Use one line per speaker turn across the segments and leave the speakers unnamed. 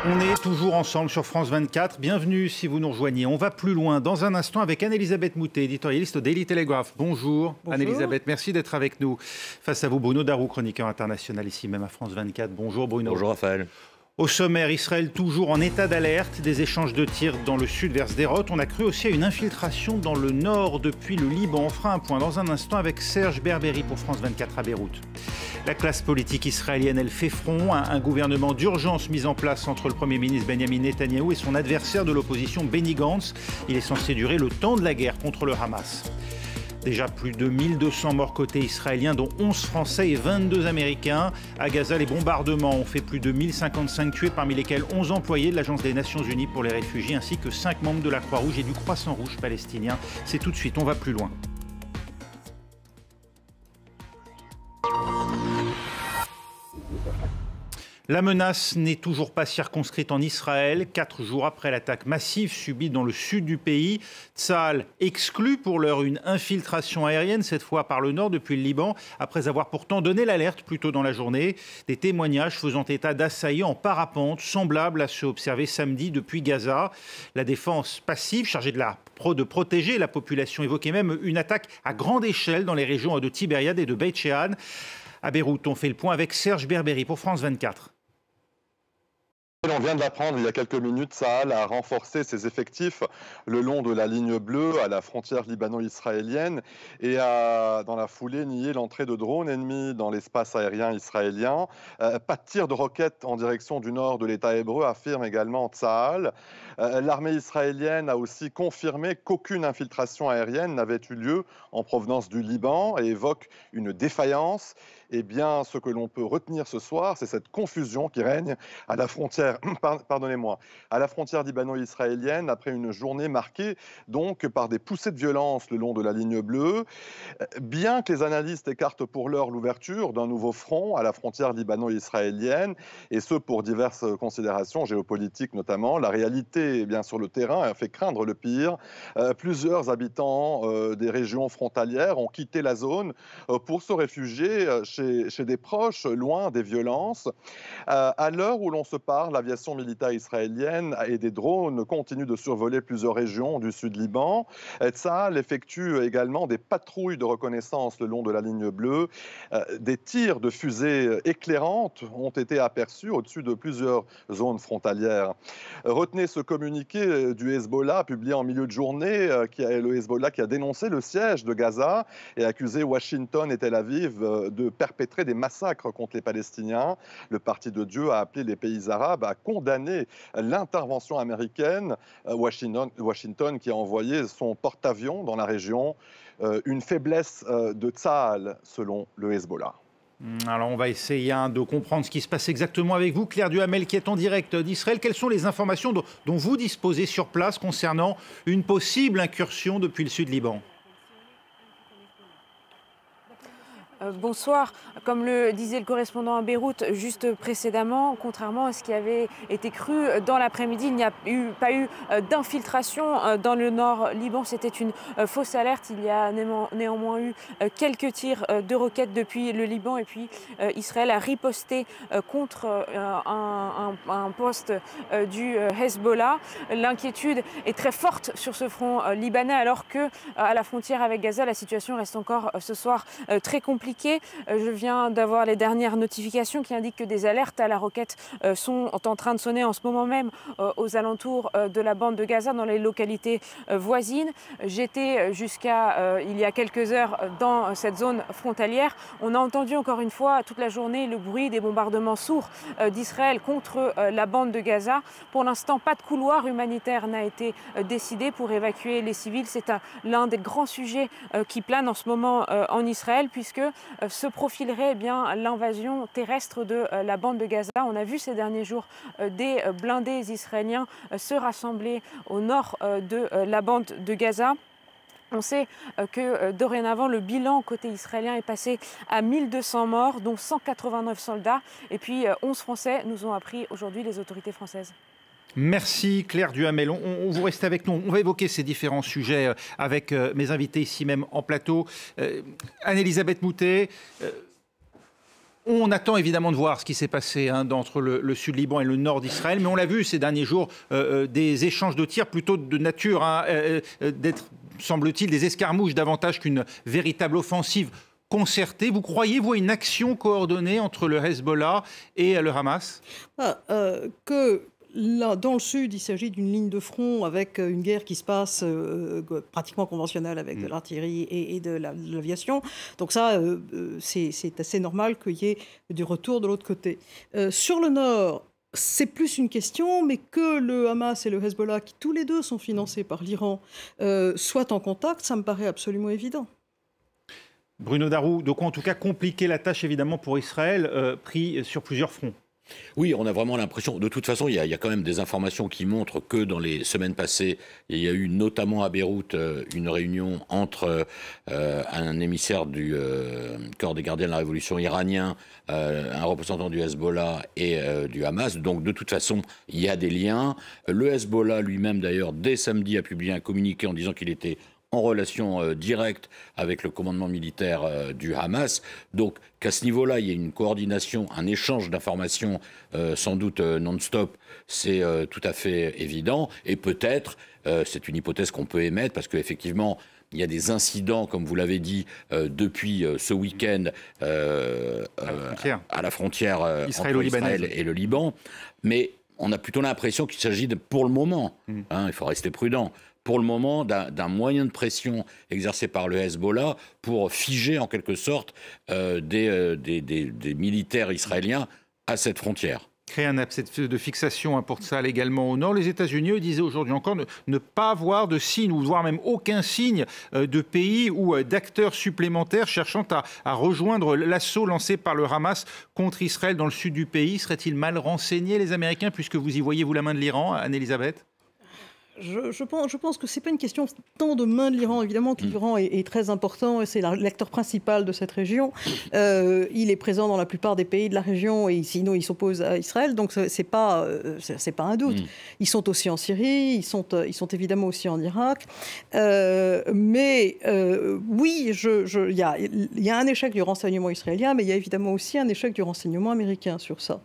On est toujours ensemble sur France 24. Bienvenue si vous nous rejoignez. On va plus loin dans un instant avec Anne-Elisabeth Moutet, éditorialiste au Daily Telegraph. Bonjour, Anne-Elisabeth, merci d'être avec nous. Face à vous, Bruno Darou, chroniqueur international ici même à France 24. Bonjour Bruno.
Bonjour Raphaël.
Au sommaire, Israël toujours en état d'alerte, des échanges de tirs dans le sud vers Sderot. On a cru aussi à une infiltration dans le nord depuis le Liban. On fera un point dans un instant avec Serge Berberi pour France 24 à Beyrouth. La classe politique israélienne, elle fait front. Un gouvernement d'urgence mis en place entre le Premier ministre Benjamin Netanyahou et son adversaire de l'opposition Benny Gantz. Il est censé durer le temps de la guerre contre le Hamas. Déjà plus de 1200 morts côté israélien, dont 11 Français et 22 Américains. À Gaza, les bombardements ont fait plus de 1055 tués, parmi lesquels 11 employés de l'Agence des Nations Unies pour les réfugiés, ainsi que 5 membres de la Croix-Rouge et du Croissant-Rouge palestinien. C'est tout de suite, on va plus loin. La menace n'est toujours pas circonscrite en Israël. 4 jours après l'attaque massive subie dans le sud du pays, Tsahal exclut pour l'heure une infiltration aérienne, cette fois par le nord depuis le Liban, après avoir pourtant donné l'alerte plus tôt dans la journée. Des témoignages faisant état d'assaillants en parapente, semblables à ceux observés samedi depuis Gaza. La défense passive, chargée de protéger la population, évoquait même une attaque à grande échelle dans les régions de Tibériade et de Beit Shean. À Beyrouth, on fait le point avec Serge Berberi pour France 24.
On vient de l'apprendre il y a quelques minutes, Tsahal a renforcé ses effectifs le long de la ligne bleue à la frontière libano-israélienne et a, dans la foulée, nié l'entrée de drones ennemis dans l'espace aérien israélien. Pas de tir de roquettes en direction du nord de l'État hébreu, affirme également Tsahal. L'armée israélienne a aussi confirmé qu'aucune infiltration aérienne n'avait eu lieu en provenance du Liban et évoque une défaillance. Eh bien, ce que l'on peut retenir ce soir, c'est cette confusion qui règne à la frontière, à la frontière libano-israélienne après une journée marquée donc par des poussées de violence le long de la ligne bleue. Bien que les analystes écartent pour l'heure l'ouverture d'un nouveau front à la frontière libano-israélienne, et ce pour diverses considérations géopolitiques notamment, la réalité eh bien, sur le terrain a fait craindre le pire. Plusieurs habitants des régions frontalières ont quitté la zone pour se réfugier chez des proches, loin des violences. À l'heure où l'on se parle, l'aviation militaire israélienne et des drones continuent de survoler plusieurs régions du sud Liban. Tsahal effectue également des patrouilles de reconnaissance le long de la ligne bleue. Des tirs de fusées éclairantes ont été aperçus au-dessus de plusieurs zones frontalières. Retenez ce communiqué du Hezbollah publié en milieu de journée, le Hezbollah qui a dénoncé le siège de Gaza et accusé Washington et Tel Aviv de perpétrer des massacres contre les Palestiniens. Le Parti de Dieu a appelé les pays arabes à condamner l'intervention américaine. Washington qui a envoyé son porte-avions dans la région. Une faiblesse de Tsahal, selon le Hezbollah.
Alors on va essayer de comprendre ce qui se passe exactement avec vous. Claire Duhamel qui est en direct d'Israël. Quelles sont les informations dont vous disposez sur place concernant une possible incursion depuis le sud Liban ?
Bonsoir. Comme le disait le correspondant à Beyrouth juste précédemment, contrairement à ce qui avait été cru dans l'après-midi, il n'y a pas eu d'infiltration dans le nord Liban. C'était une fausse alerte. Il y a néanmoins eu quelques tirs de roquettes depuis le Liban. Et puis Israël a riposté contre un poste du Hezbollah. L'inquiétude est très forte sur ce front libanais alors que à la frontière avec Gaza, la situation reste encore ce soir très compliquée. Je viens d'avoir les dernières notifications qui indiquent que des alertes à la roquette sont en train de sonner en ce moment même aux alentours de la bande de Gaza, dans les localités voisines. J'étais jusqu'à il y a quelques heures dans cette zone frontalière. On a entendu encore une fois toute la journée le bruit des bombardements sourds d'Israël contre la bande de Gaza. Pour l'instant, pas de couloir humanitaire n'a été décidé pour évacuer les civils. C'est l'un des grands sujets qui plane en ce moment en Israël, puisque se profilerait eh bien l'invasion terrestre de la bande de Gaza. On a vu ces derniers jours des blindés israéliens se rassembler au nord de la bande de Gaza. On sait que dorénavant, le bilan côté israélien est passé à 1200 morts, dont 189 soldats. Et puis 11 Français nous ont appris aujourd'hui les autorités françaises.
Merci Claire Duhamel. On vous reste avec nous. On va évoquer ces différents sujets avec mes invités ici même en plateau. Anne-Elisabeth Moutet, On attend évidemment de voir ce qui s'est passé entre le sud Liban et le nord d'Israël, mais on l'a vu ces derniers jours, des échanges de tirs plutôt de nature d'être, semble-t-il, des escarmouches davantage qu'une véritable offensive concertée. Vous croyez, vous, à une action coordonnée entre le Hezbollah et le Hamas?
Là, dans le sud, il s'agit d'une ligne de front avec une guerre qui se passe pratiquement conventionnelle avec de l'artillerie et de l'aviation. Donc ça, c'est assez normal qu'il y ait du retour de l'autre côté. Sur le nord, c'est plus une question, mais que le Hamas et le Hezbollah, qui tous les deux sont financés par l'Iran, soient en contact, ça me paraît absolument évident.
Bruno Darroux, donc en tout cas compliquer la tâche évidemment pour Israël, pris sur plusieurs fronts.
Oui, on a vraiment l'impression. De toute façon, il y a quand même des informations qui montrent que dans les semaines passées, il y a eu notamment à Beyrouth une réunion entre un émissaire du corps des gardiens de la révolution iranien, un représentant du Hezbollah et du Hamas. Donc de toute façon, il y a des liens. Le Hezbollah lui-même, d'ailleurs, dès samedi, a publié un communiqué en disant qu'il était en relation directe avec le commandement militaire du Hamas. Donc qu'à ce niveau-là, il y a une coordination, un échange d'informations sans doute non-stop, c'est tout à fait évident. Et peut-être, c'est une hypothèse qu'on peut émettre, parce qu'effectivement, il y a des incidents, comme vous l'avez dit, depuis ce week-end à la frontière entre Israël et le Liban. Mais on a plutôt l'impression qu'il s'agit, pour le moment, il faut rester prudent, pour le moment, d'un moyen de pression exercé par le Hezbollah pour figer en quelque sorte des militaires israéliens à cette frontière.
Créer un abcès de fixation pour ça également au nord. Les États-Unis disaient aujourd'hui encore ne pas avoir de signe, ou voire même aucun signe de pays ou d'acteurs supplémentaires cherchant à rejoindre l'assaut lancé par le Hamas contre Israël dans le sud du pays. Seraient-ils mal renseignés, les Américains, puisque vous y voyez, vous, la main de l'Iran, Anne-Elisabeth ?
Je pense que ce n'est pas une question tant de main de l'Iran, évidemment, que l'Iran est très important et c'est l'acteur principal de cette région. Il est présent dans la plupart des pays de la région et sinon il s'oppose à Israël, donc c'est pas un doute. Ils sont aussi en Syrie, ils sont évidemment aussi en Irak. Mais oui, il y a un échec du renseignement israélien, mais il y a évidemment aussi un échec du renseignement américain sur ça.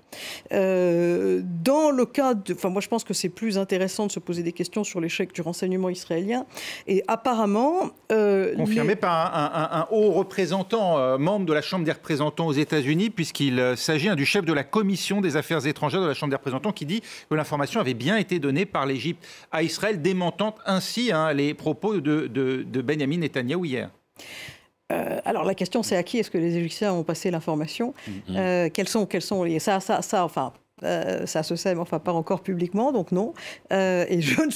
Dans le cas moi je pense que c'est plus intéressant de se poser des questions sur l'échec du renseignement israélien. Et apparemment...
confirmé par un haut représentant, membre de la Chambre des représentants aux États-Unis, puisqu'il s'agit du chef de la commission des affaires étrangères de la Chambre des représentants, qui dit que l'information avait bien été donnée par l'Égypte à Israël, démentant ainsi les propos de Benjamin Netanyahou hier.
Alors la question c'est à qui est-ce que les Égyptiens ont passé l'information, quels sont ça se sait, mais enfin pas encore publiquement, donc non. Et je ne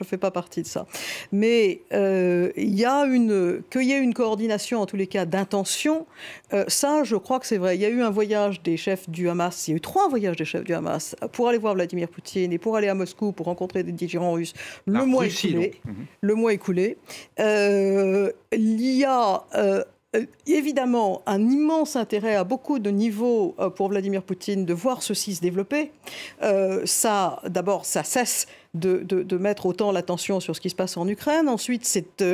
fais pas partie de ça. Mais qu'il y ait une coordination, en tous les cas, d'intention, ça, je crois que c'est vrai. Il y a eu un voyage des chefs du Hamas, il y a eu 3 voyages des chefs du Hamas pour aller voir Vladimir Poutine et pour aller à Moscou pour rencontrer des dirigeants russes. Le mois écoulé. Il y a... évidemment, un immense intérêt à beaucoup de niveaux pour Vladimir Poutine de voir ceci se développer. D'abord, ça cesse de mettre autant l'attention sur ce qui se passe en Ukraine. Ensuite, c'est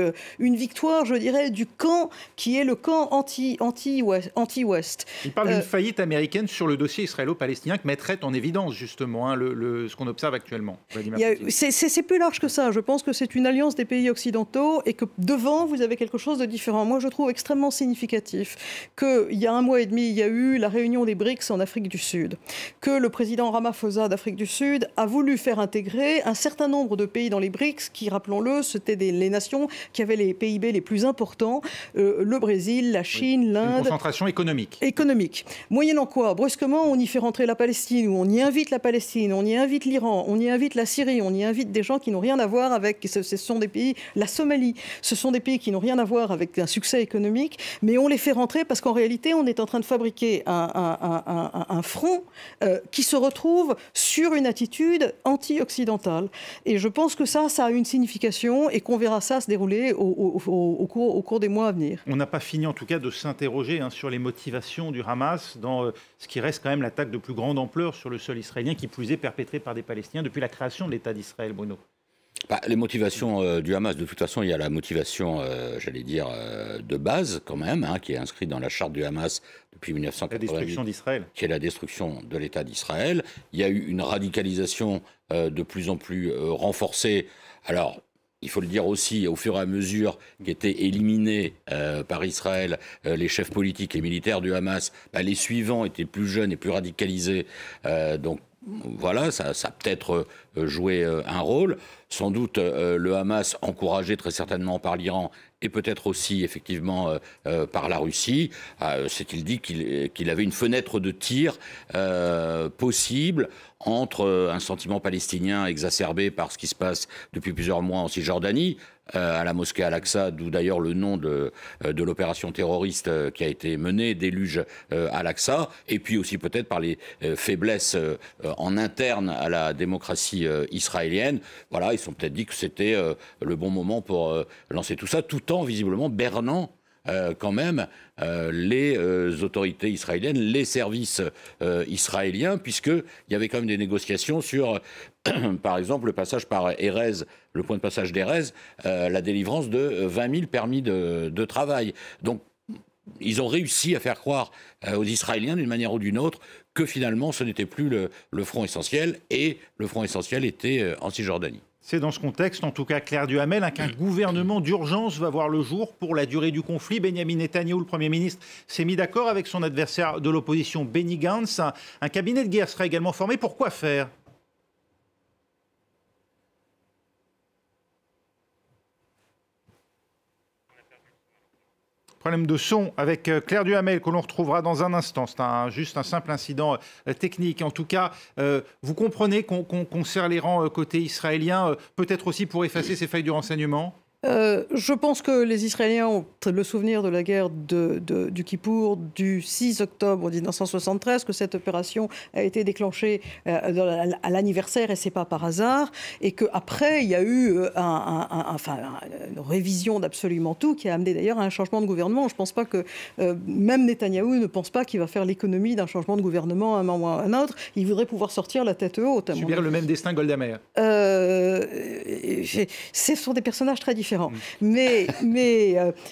une victoire, je dirais, du camp qui est le camp anti-Ouest.
Il parle d'une faillite américaine sur le dossier israélo-palestinien que mettrait en évidence, justement, ce qu'on observe actuellement.
C'est plus large que ça. Je pense que c'est une alliance des pays occidentaux et que devant, vous avez quelque chose de différent. Moi, je trouve extrêmement significatif qu'il y a 1 mois et demi, il y a eu la réunion des BRICS en Afrique du Sud, que le président Ramaphosa d'Afrique du Sud a voulu faire intégrer un certain nombre de pays dans les BRICS, qui, rappelons-le, c'était les nations qui avaient les PIB les plus importants, le Brésil, la Chine, l'Inde.
Une concentration économique.
Moyennant quoi, brusquement, on y fait rentrer la Palestine, ou on y invite la Palestine, on y invite l'Iran, on y invite la Syrie, on y invite des gens qui n'ont rien à voir avec... Ce sont des pays... La Somalie, ce sont des pays qui n'ont rien à voir avec un succès économique, mais on les fait rentrer parce qu'en réalité, on est en train de fabriquer un front qui se retrouve sur une attitude anti-occidentale. Et je pense que ça a une signification et qu'on verra ça se dérouler au cours des mois à venir.
On n'a pas fini en tout cas de s'interroger sur les motivations du Hamas dans ce qui reste quand même l'attaque de plus grande ampleur sur le sol israélien, qui plus est perpétrée par des Palestiniens depuis la création de l'État d'Israël, Bruno.
Les motivations du Hamas, de toute façon, il y a la motivation, j'allais dire, de base quand même, qui est inscrite dans la charte du Hamas depuis 1988.
La destruction d'Israël.
Qui est la destruction de l'État d'Israël. Il y a eu une radicalisation de plus en plus renforcée. Alors, il faut le dire aussi, au fur et à mesure qu'étaient éliminés par Israël les chefs politiques et militaires du Hamas, les suivants étaient plus jeunes et plus radicalisés. Donc, voilà, ça a peut-être joué un rôle. Sans doute le Hamas, encouragé très certainement par l'Iran et peut-être aussi effectivement par la Russie, s'est-il dit qu'il avait une fenêtre de tir possible entre un sentiment palestinien exacerbé par ce qui se passe depuis plusieurs mois en Cisjordanie, à la mosquée Al-Aqsa, d'où d'ailleurs le nom de l'opération terroriste qui a été menée, déluge Al-Aqsa, et puis aussi peut-être par les faiblesses en interne à la démocratie israélienne. Voilà, ils se sont peut-être dit que c'était le bon moment pour lancer tout ça, tout en visiblement bernant quand même les autorités israéliennes, les services israéliens, puisqu'il y avait quand même des négociations sur, par exemple, le passage par Erez, le point de passage d'Erez, la délivrance de 20 000 permis de travail. Donc, ils ont réussi à faire croire aux Israéliens, d'une manière ou d'une autre, que finalement, ce n'était plus le front essentiel, et le front essentiel était en Cisjordanie.
C'est dans ce contexte, en tout cas, Claire Duhamel, qu'un gouvernement d'urgence va voir le jour pour la durée du conflit. Benyamin Netanyahou, le Premier ministre, s'est mis d'accord avec son adversaire de l'opposition, Benny Gantz. Un cabinet de guerre sera également formé. Pourquoi faire ? Problème de son avec Claire Duhamel que l'on retrouvera dans un instant. C'est juste un simple incident technique. En tout cas, vous comprenez qu'on serre les rangs côté israélien, peut-être aussi pour effacer ces failles du renseignement ?
Je pense que les Israéliens ont le souvenir de la guerre du Kippour du 6 octobre 1973, que cette opération a été déclenchée à l'anniversaire, et c'est pas par hasard, et qu'après il y a eu une révision d'absolument tout qui a amené d'ailleurs à un changement de gouvernement. Je ne pense pas que même Netanyahou ne pense pas qu'il va faire l'économie d'un changement de gouvernement à un moment ou à un autre. Il voudrait pouvoir sortir la tête haute.
Subir le même destin Golda Meir.
Ce sont des personnages très différents. Mais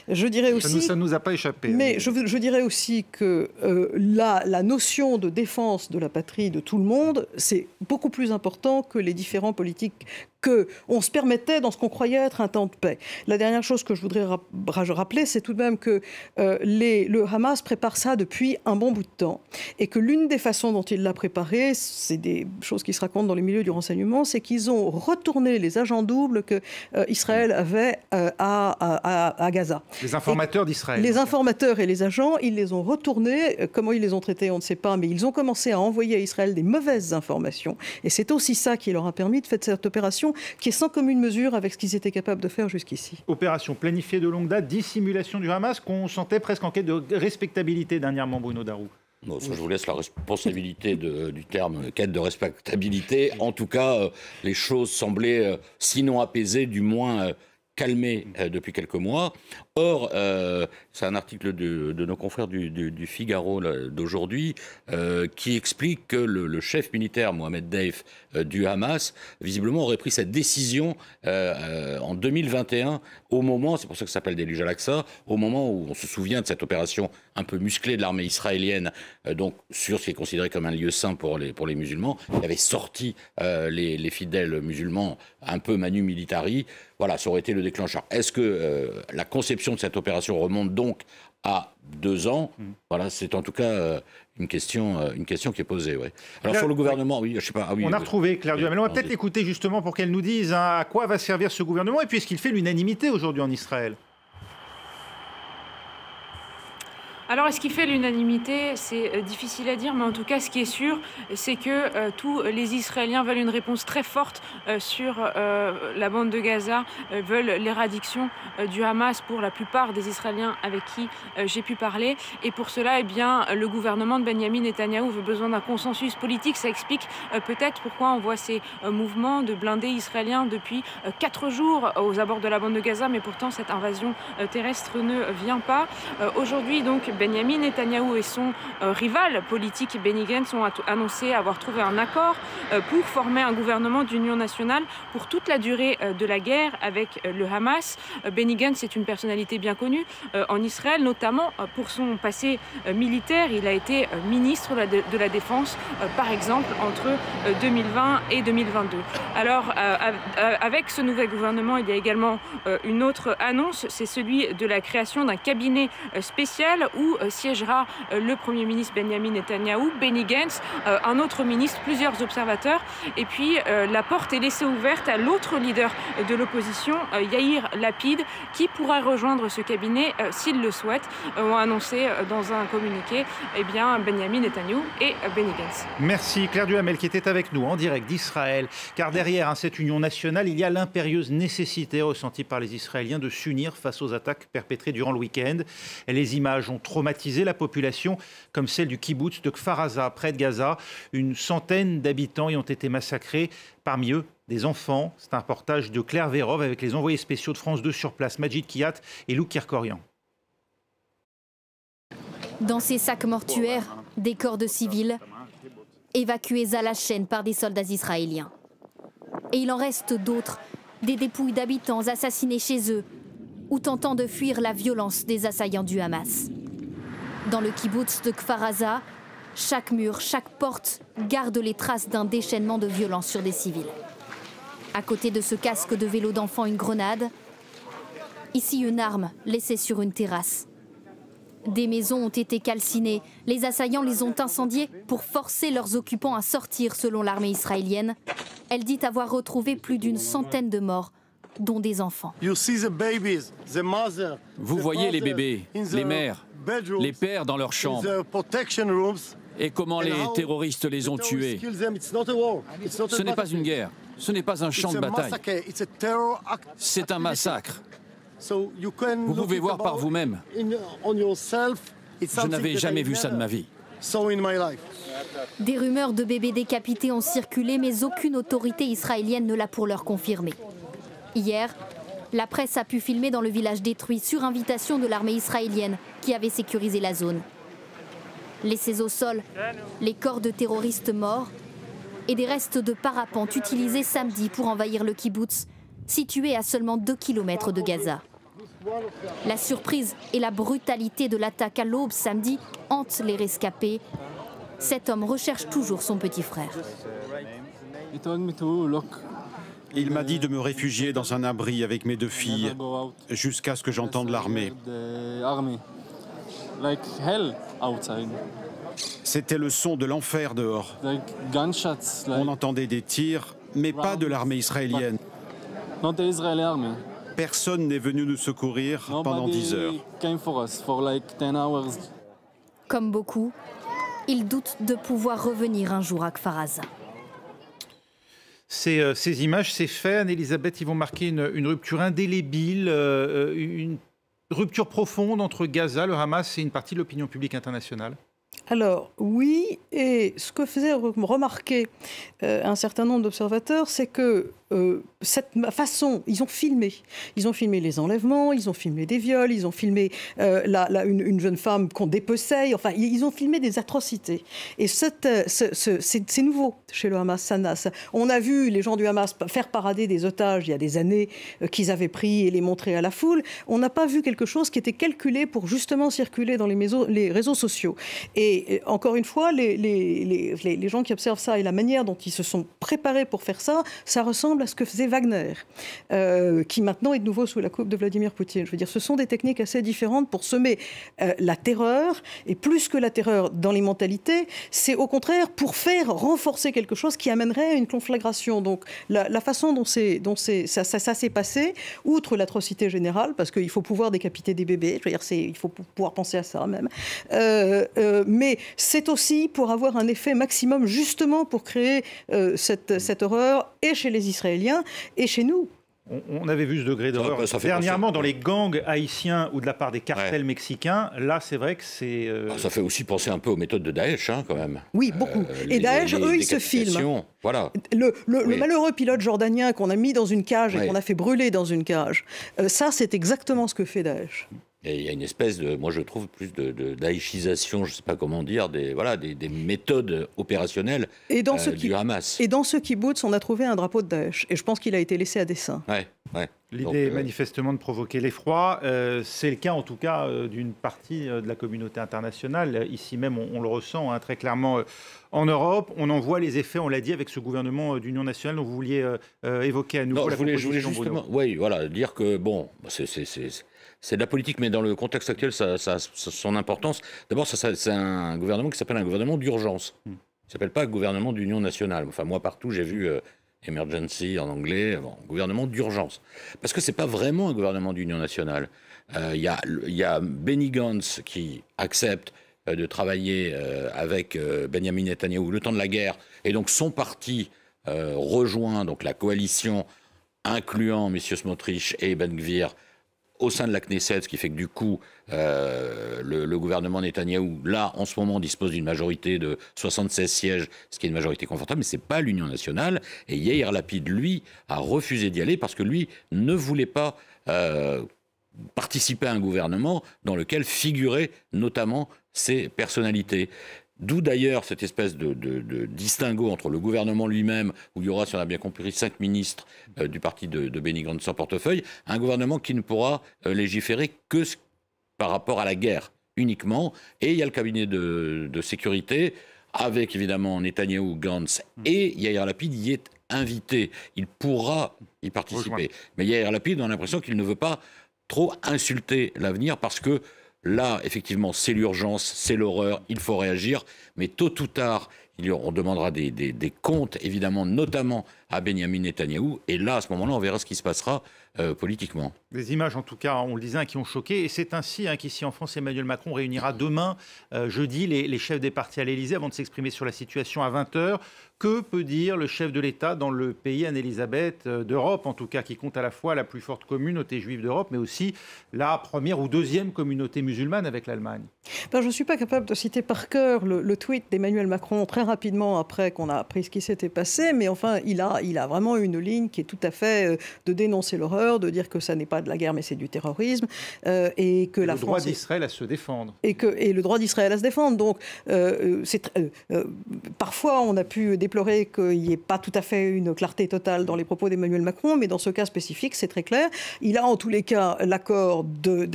je dirais aussi...
Ça ne nous a pas échappé.
Mais je dirais aussi que la notion de défense de la patrie de tout le monde, c'est beaucoup plus important que les différents politiques qu'on se permettait dans ce qu'on croyait être un temps de paix. La dernière chose que je voudrais rappeler, c'est tout de même que le Hamas prépare ça depuis un bon bout de temps, et que l'une des façons dont il l'a préparé, c'est des choses qui se racontent dans les milieux du renseignement, c'est qu'ils ont retourné les agents doubles que Israël avait à Gaza.
Les informateurs d'Israël.
Les informateurs et les agents, ils les ont retournés. Comment ils les ont traités, on ne sait pas, mais ils ont commencé à envoyer à Israël des mauvaises informations. Et c'est aussi ça qui leur a permis de faire cette opération qui est sans commune mesure avec ce qu'ils étaient capables de faire jusqu'ici.
Opération planifiée de longue date, dissimulation du Hamas, qu'on sentait presque en quête de respectabilité dernièrement, Bruno Darroux.
Non, ça, je vous laisse la responsabilité du terme quête de respectabilité. En tout cas, les choses semblaient, sinon apaisées, du moins calmées depuis quelques mois. Or, c'est un article de nos confrères du Figaro d'aujourd'hui qui explique que le chef militaire Mohamed Deif du Hamas, visiblement, aurait pris cette décision en 2021, au moment, c'est pour ça que ça s'appelle déluge Al-Aqsa, au moment où on se souvient de cette opération un peu musclée de l'armée israélienne, donc sur ce qui est considéré comme un lieu saint pour les musulmans, qui avait sorti les fidèles musulmans un peu manu militari. Voilà, ça aurait été le déclencheur. Est-ce que la conception de cette opération remonte donc à 2 ans? Voilà, c'est en tout cas une question qui est posée. Ouais. Alors sur le gouvernement, oui, je sais pas. Ah, oui,
on a retrouvé Claire Duhamel. On va peut-être l'écouter justement pour qu'elle nous dise à quoi va servir ce gouvernement et puis est-ce qu'il fait l'unanimité aujourd'hui en Israël?
Alors, est-ce qu'il fait l'unanimité? C'est difficile à dire, mais en tout cas, ce qui est sûr, c'est que tous les Israéliens veulent une réponse très forte sur la bande de Gaza, veulent l'éradiction du Hamas pour la plupart des Israéliens avec qui j'ai pu parler. Et pour cela, eh bien, le gouvernement de Benyamin Netanyahou veut besoin d'un consensus politique. Ça explique peut-être pourquoi on voit ces mouvements de blindés israéliens depuis 4 jours aux abords de la bande de Gaza, mais pourtant cette invasion terrestre ne vient pas. Aujourd'hui, donc, Benjamin Netanyahou et son rival politique Benny Gantz ont annoncé avoir trouvé un accord pour former un gouvernement d'union nationale pour toute la durée de la guerre avec le Hamas. Benny Gantz est une personnalité bien connue en Israël, notamment pour son passé militaire. Il a été ministre de la Défense, par exemple, entre 2020 et 2022. Alors, avec ce nouvel gouvernement, il y a également une autre annonce, c'est celui de la création d'un cabinet spécial où siégera le Premier ministre Benjamin Netanyahou, Benny Gantz, un autre ministre, plusieurs observateurs. Et puis, la porte est laissée ouverte à l'autre leader de l'opposition, Yair Lapid, qui pourra rejoindre ce cabinet s'il le souhaite, ont annoncé dans un communiqué Benjamin Netanyahou et Benny Gantz.
Merci Claire Duhamel qui était avec nous en direct d'Israël. Car derrière cette union nationale, il y a l'impérieuse nécessité ressentie par les Israéliens de s'unir face aux attaques perpétrées durant le week-end. Les images ont traumatisé la population, comme celle du kibboutz de Kfar Aza, près de Gaza. Une centaine d'habitants y ont été massacrés, parmi eux des enfants. C'est un reportage de Claire Vérov avec les envoyés spéciaux de France 2 sur place, Majid Kiat et Lou Kirkorian.
Dans ces sacs mortuaires, des corps de civils évacués à la chaîne par des soldats israéliens. Et il en reste d'autres, des dépouilles d'habitants assassinés chez eux ou tentant de fuir la violence des assaillants du Hamas. Dans le kibboutz de Kfar Aza, chaque mur, chaque porte garde les traces d'un déchaînement de violence sur des civils. À côté de ce casque de vélo d'enfant, une grenade. Ici, une arme laissée sur une terrasse. Des maisons ont été calcinées. Les assaillants les ont incendiées pour forcer leurs occupants à sortir, selon l'armée israélienne. Elle dit avoir retrouvé plus d'une centaine de morts, dont des enfants.
Vous voyez les bébés, les mères, les pères dans leurs chambres. Et comment les terroristes les ont tués. Ce n'est pas une guerre, ce n'est pas un champ de bataille. C'est un massacre. Vous pouvez voir par vous-même. Je n'avais jamais vu ça de ma vie.
Des rumeurs de bébés décapités ont circulé, mais aucune autorité israélienne ne l'a pour l'heure confirmé. Hier, la presse a pu filmer dans le village détruit sur invitation de l'armée israélienne qui avait sécurisé la zone. Laissés au sol, les corps de terroristes morts et des restes de parapente utilisés samedi pour envahir le kibboutz, situé à seulement 2 km de Gaza. La surprise et la brutalité de l'attaque à l'aube samedi hantent les rescapés. Cet homme recherche toujours son petit frère.
Il m'a dit de me réfugier dans un abri avec mes 2 filles, jusqu'à ce que j'entende l'armée. C'était le son de l'enfer dehors. On entendait des tirs, mais pas de l'armée israélienne. Personne n'est venu nous secourir pendant 10 heures.
Comme beaucoup, il doute de pouvoir revenir un jour à Kfar Aza.
Ces images, ces faits, Anne-Elisabeth, ils vont marquer une rupture indélébile, une rupture profonde entre Gaza, le Hamas et une partie de l'opinion publique internationale.
Alors oui, et ce que faisait remarquer un certain nombre d'observateurs, c'est que cette façon, ils ont filmé les enlèvements, ils ont filmé des viols, ils ont filmé une jeune femme qu'on dépeçait, enfin ils ont filmé des atrocités. Et c'est nouveau chez le Hamas. On a vu les gens du Hamas faire parader des otages il y a des années qu'ils avaient pris et les montrer à la foule. On n'a pas vu quelque chose qui était calculé pour justement circuler dans les réseaux sociaux. Et encore une fois, les gens qui observent ça et la manière dont ils se sont préparés pour faire ça, ça ressemble à ce que faisait Wagner, qui maintenant est de nouveau sous la coupe de Vladimir Poutine. Je veux dire, ce sont des techniques assez différentes pour semer la terreur, et plus que la terreur dans les mentalités, c'est au contraire pour faire renforcer quelque chose qui amènerait à une conflagration. Donc la façon dont ça s'est passé, outre l'atrocité générale, parce qu'il faut pouvoir décapiter des bébés, je veux dire, il faut pouvoir penser à ça même, mais c'est aussi pour avoir un effet maximum, justement pour créer cette horreur, et chez les Israéliens et chez nous.
On avait vu ce degré d'horreur dernièrement dans les gangs haïtiens ou de la part des cartels mexicains. Là, c'est vrai que c'est...
Ça fait aussi penser un peu aux méthodes de Daesh, quand même.
Oui, beaucoup. Et Daesh, eux, ils se filment.
Voilà.
Le malheureux pilote jordanien qu'on a mis dans une cage et qu'on a fait brûler dans une cage, ça, c'est exactement ce que fait Daesh.
Et il y a une espèce de, moi je trouve, plus d'aïchisation, je ne sais pas comment dire, des méthodes opérationnelles du Hamas.
Et dans ce kibbutz, on a trouvé un drapeau de Daesh. Et je pense qu'il a été laissé à dessein.
Ouais.
L'idée manifestement de provoquer l'effroi, c'est le cas en tout cas d'une partie de la communauté internationale. Ici même, on le ressent hein, très clairement en Europe. On en voit les effets, on l'a dit, avec ce gouvernement d'union nationale dont vous vouliez évoquer à nouveau
la proposition. Je voulais justement, dire que bon, c'est de la politique, mais dans le contexte actuel, ça a son importance. D'abord, c'est un gouvernement qui s'appelle un gouvernement d'urgence. Il ne s'appelle pas gouvernement d'union nationale. Enfin, moi, partout, j'ai vu emergency en anglais, gouvernement d'urgence. Parce que ce n'est pas vraiment un gouvernement d'union nationale. Il y a Benny Gantz qui accepte de travailler avec Benjamin Netanyahou le temps de la guerre, et donc son parti rejoint donc la coalition, incluant M. Smotrich et Ben Gvir, au sein de la Knesset, ce qui fait que du coup, le gouvernement Netanyahou, là, en ce moment, dispose d'une majorité de 76 sièges, ce qui est une majorité confortable, mais ce n'est pas l'Union nationale. Et Yair Lapid, lui, a refusé d'y aller parce que lui ne voulait pas participer à un gouvernement dans lequel figuraient notamment ces personnalités. D'où d'ailleurs cette espèce de distinguo entre le gouvernement lui-même, où il y aura, si on a bien compris, 5 ministres du parti de Benny Gantz sans portefeuille, un gouvernement qui ne pourra légiférer que par rapport à la guerre uniquement. Et il y a le cabinet de sécurité, avec évidemment Netanyahou, Gantz et Yair Lapid y est invité. Il pourra y participer. Mais Yair Lapid, on a l'impression qu'il ne veut pas trop insulter l'avenir parce que là, effectivement, c'est l'urgence, c'est l'horreur, il faut réagir. Mais tôt ou tard, on demandera des comptes, évidemment, notamment à Benjamin Netanyahou. Et là, à ce moment-là, on verra ce qui se passera politiquement.
Des images, en tout cas, on le disait, qui ont choqué. Et c'est ainsi qu'ici, en France, Emmanuel Macron réunira demain, jeudi, les chefs des partis à l'Élysée avant de s'exprimer sur la situation à 20h. Que peut dire le chef de l'État dans le pays, Anne-Elisabeth, d'Europe, en tout cas, qui compte à la fois la plus forte communauté juive d'Europe, mais aussi la première ou deuxième communauté musulmane avec l'Allemagne?
Je ne suis pas capable de citer par cœur le tweet d'Emmanuel Macron très rapidement après qu'on a appris ce qui s'était passé, mais enfin, il a vraiment une ligne qui est tout à fait de dénoncer l'horreur, de dire que ça n'est pas de la guerre, mais c'est du terrorisme, et que la France...
Le droit d'Israël à se défendre.
Et le droit d'Israël à se défendre. Donc, parfois, on a pu déplorer qu'il n'y ait pas tout à fait une clarté totale dans les propos d'Emmanuel Macron, mais dans ce cas spécifique, c'est très clair. Il a en tous les cas l'accord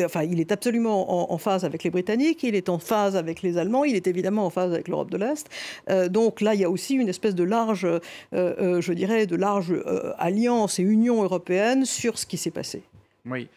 enfin, il est absolument en phase avec les Britanniques, il est en phase avec les Allemands, il est évidemment en phase avec l'Europe de l'Est. Donc là, il y a aussi une espèce de large, je dirais, de large alliance et union européenne sur ce qui s'est passé.
Oui.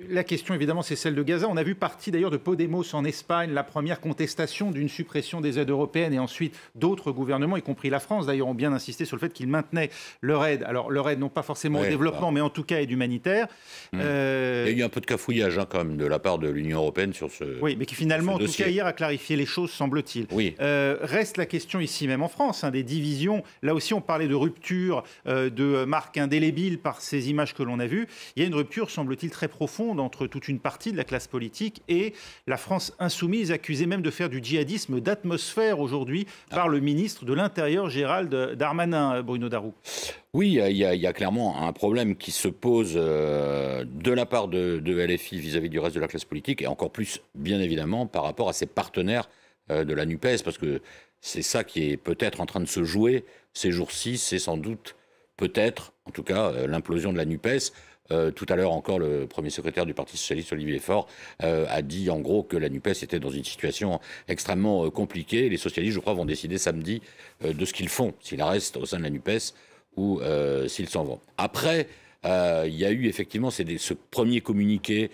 La question, évidemment, c'est celle de Gaza. On a vu partie, d'ailleurs, de Podemos en Espagne, la première contestation d'une suppression des aides européennes, et ensuite d'autres gouvernements, y compris la France, d'ailleurs, ont bien insisté sur le fait qu'ils maintenaient leur aide. Alors, leur aide, non pas forcément au développement, mais en tout cas aide humanitaire. Il y
a eu un peu de cafouillage, quand même, de la part de l'Union européenne sur ce
Oui, mais qui finalement, en tout cas, hier, a clarifié les choses, semble-t-il.
Oui.
Reste la question ici, même en France, des divisions. Là aussi, on parlait de rupture, de marque indélébile par ces images que l'on a vues. Il y a une rupture, semble-t-il, très profonde entre toute une partie de la classe politique et la France insoumise, accusée même de faire du djihadisme d'atmosphère aujourd'hui par le ministre de l'Intérieur, Gérald Darmanin, Bruno Darroux.
Oui, il y a clairement un problème qui se pose de la part de LFI vis-à-vis du reste de la classe politique, et encore plus, bien évidemment, par rapport à ses partenaires de la NUPES, parce que c'est ça qui est peut-être en train de se jouer ces jours-ci, c'est sans doute, peut-être, en tout cas, l'implosion de la NUPES. Tout à l'heure encore, le premier secrétaire du Parti socialiste, Olivier Faure, a dit en gros que la NUPES était dans une situation extrêmement compliquée. Les socialistes, je crois, vont décider samedi de ce qu'ils font, s'ils restent au sein de la NUPES ou s'ils s'en vont. Après, il y a eu effectivement ce premier communiqué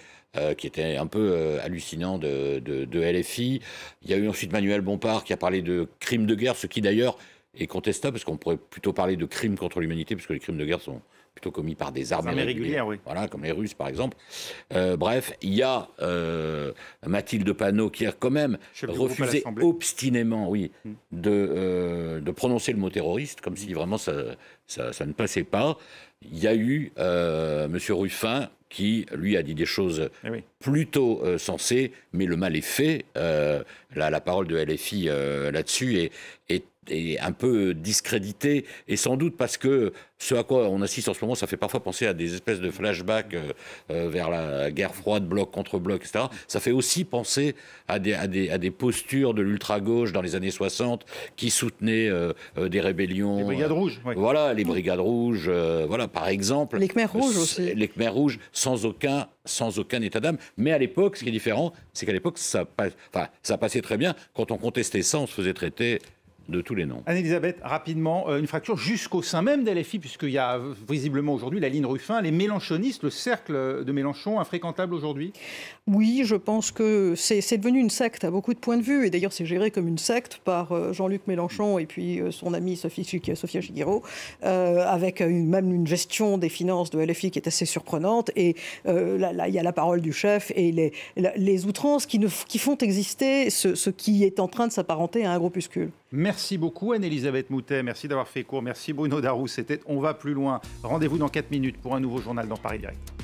qui était un peu hallucinant de LFI. Il y a eu ensuite Manuel Bompard qui a parlé de crimes de guerre, ce qui d'ailleurs est contestable, parce qu'on pourrait plutôt parler de crimes contre l'humanité, puisque les crimes de guerre sont plutôt commis par des armées régulières,
oui.
Voilà, comme les Russes par exemple. Bref, il y a Mathilde Panot qui a quand même refusé obstinément, de prononcer le mot terroriste, comme si vraiment ça ne passait pas. Il y a eu M. Ruffin qui, lui, a dit des choses plutôt sensées, mais le mal est fait. La parole de LFI là-dessus est un peu discrédité, et sans doute parce que ce à quoi on assiste en ce moment, ça fait parfois penser à des espèces de flashbacks vers la guerre froide, bloc contre bloc, etc. Ça fait aussi penser à des postures de l'ultra-gauche dans les années 60 qui soutenaient des rébellions.
Les Brigades Rouges. Oui.
Voilà, les Brigades Rouges, voilà, par exemple.
Les Khmers Rouges aussi.
Les Khmers Rouges, sans aucun état d'âme. Mais à l'époque, ce qui est différent, c'est qu'à l'époque, ça passait très bien. Quand on contestait ça, on se faisait traiter de tous les noms.
Anne-Elisabeth, rapidement, une fracture jusqu'au sein même d'LFI, puisqu'il y a visiblement aujourd'hui la ligne Ruffin, les mélenchonistes, le cercle de Mélenchon, infréquentable aujourd'hui?
Oui, je pense que c'est devenu une secte à beaucoup de points de vue, et d'ailleurs c'est géré comme une secte par Jean-Luc Mélenchon et puis son amie Sophia Chiguero, avec même une gestion des finances de LFI qui est assez surprenante, et là il y a la parole du chef et les outrances qui font exister ce qui est en train de s'apparenter à un groupuscule.
Merci beaucoup Anne-Elisabeth Moutet, merci d'avoir fait court, merci Bruno Darroux, c'était On va plus loin. Rendez-vous dans 4 minutes pour un nouveau journal dans Paris Direct.